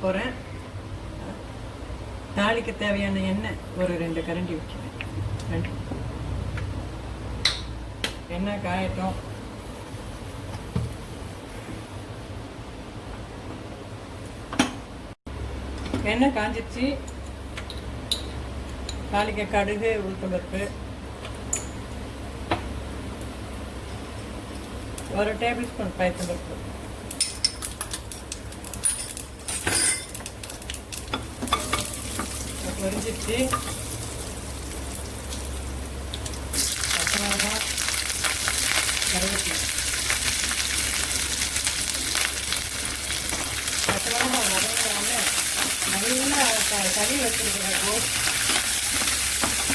போகிறேன். தாளிக்கு தேவையான எண்ணெய் ஒரு 2 கரண்டி வைக்கிறேன். எண்ணெய் காயட்டும். எண்ணெய் காஞ்சிச்சு. தாளிக்க கடுகு, உளுத்தம்பருப்பு, 1 டேபிள் ஸ்பூன் பயத்தம்பருப்பு, பொரிஞ்சிச்சு. பச்சை மிளகாய், கருவேப்பிலை. பச்சை மிளகாய் வதங்கினோடனே நல்லா கறி வச்சுருக்கிற கோஸ்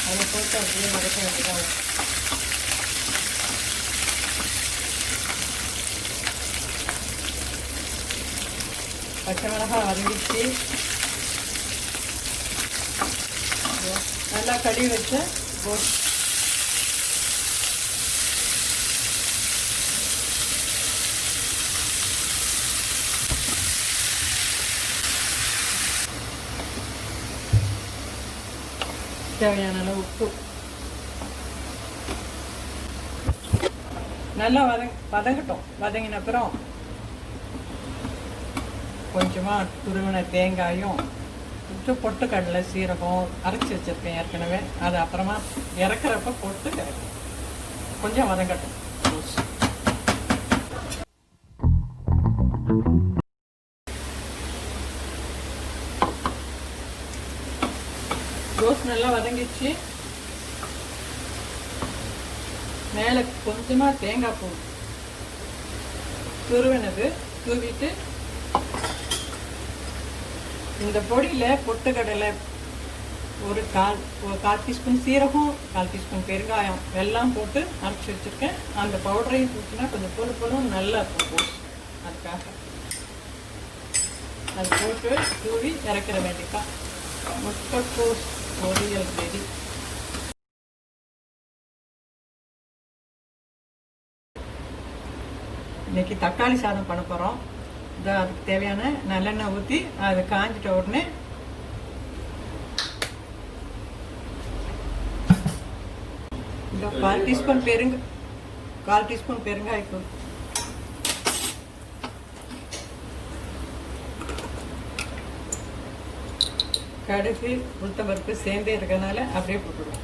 அதை போட்டு அப்படியே வதக்க வேண்டியதான். பச்சை மிளகாய் வதங்கிச்சு. நல்லா கழுவி வச்ச கோஸ் தேவையான அளவு உப்பு நல்லா வதங்கட்டும். வதங்கின அப்புறம் கொஞ்சமாக துருவின தேங்காயும் கொஞ்சம் பொட்டுக்கடலை, சீரகம் அரைச்சி வச்சுருக்கேன் ஏற்கனவே. அது அப்புறமா இறக்குறப்ப போட்டு கொஞ்சம் வதங்கட்டும். கோஸ் நல்லா வதங்கிச்சு. மேலே கொஞ்சமாக தேங்காய் பூ துருவினது தூவிட்டு இந்த பொடியில் பொட்டுக்கடலை ஒரு கால் டீஸ்பூன் சீரகம், 1/4 டீஸ்பூன் பெருங்காயம் எல்லாம் போட்டு அரைச்சி வச்சுருக்கேன். அந்த பவுடரையும் ஊற்றினா கொஞ்சம் பொழும் நல்லா இருக்கும். அதுக்காக அது போட்டு தூவி இறக்கிற வேண்டியதான். முட்டைக்கோஸ் பொரியல் ரெடி. இன்னைக்கு தக்காளி சாதம் பண்ண போகிறோம். அதுக்கு தேவையான நல்லெண்ணெய் ஊற்றி அது காஞ்சிட்ட உடனே இந்த 1/4 டீஸ்பூன் பெருங்காயத்தூள், கடுகு, உளுத்தம்பருப்பு சேர்ந்தே இருக்கிறதுனால அப்படியே போட்டுடுவோம்.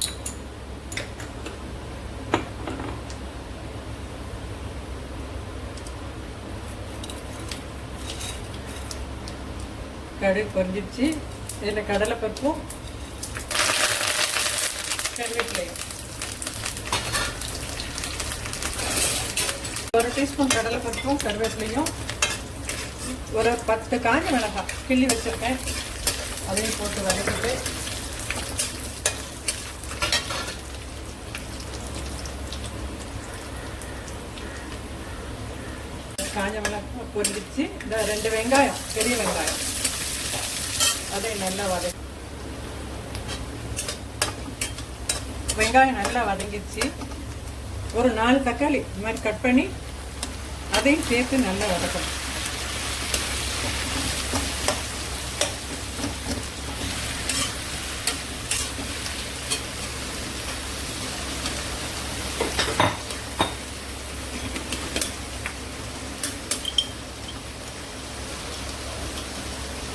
கடுகு பொரிஞ்சிடுச்சு. இதில் கடலைப்பருப்பும் கருவேப்பிலையும் 1 டீஸ்பூன் கடலைப்பருப்பும் கருவேப்பிலையும் ஒரு 10 காஞ்ச மிளகாய் கிள்ளி வச்சுருக்கேன். அதையும் போட்டு வதக்கிட்டு காஞ்ச மிளகாய் பொரிஞ்சிச்சு. இந்த 2 வெங்காயம், பெரிய வெங்காயம், அதை நல்லா வெங்காயம் நல்லா வதங்கிடுச்சு. ஒரு 4 தக்காளி இந்த மாதிரி கட் பண்ணி அதையும் சேர்த்து நல்லா வதக்கணும்.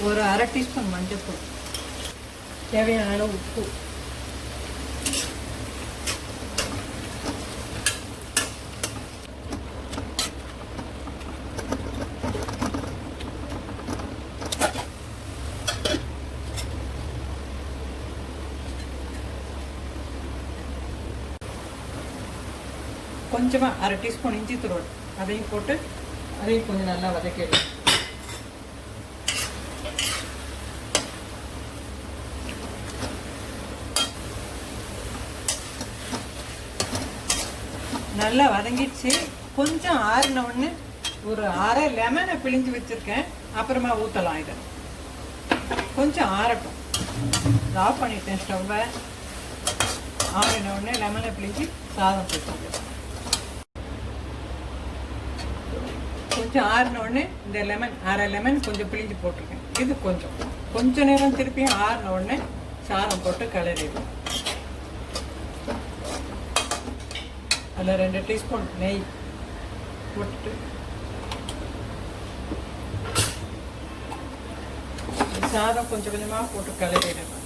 ஒரு 1/2 டீஸ்பூன் மஞ்சள்தூள், தேவையான அளவு உப்பு, கொஞ்சமாக 1/2 டீஸ்பூன் இஞ்சி துருவல் அதையும் போட்டு அதையும் கொஞ்சம் நல்லா வதக்கிடுவோம். நல்லா வதங்கிடுச்சு. கொஞ்சம் ஆறின உடனே ஒரு 1/2 லெமனை பிழிஞ்சு வச்சுருக்கேன். அப்புறமா ஊற்றலாம். இதை கொஞ்சம் ஆறட்டும். ஆஃப் பண்ணிட்டேன் ஸ்டவ்வை. ஆறின உடனே லெமனை பிழிஞ்சு சாதம் போட்டுருக்கேன். கொஞ்சம் ஆறின உடனே இந்த 1/2 லெமன் கொஞ்சம் பிழிஞ்சு போட்டிருக்கேன். இது கொஞ்சம் நேரம் திருப்பியும் ஆறின உடனே சாதம் போட்டு கிளறிடும். அதில் 2 டீஸ்பூன் நெய் போட்டுட்டு சாதம் கொஞ்சமாக போட்டு கிளறிடணும்.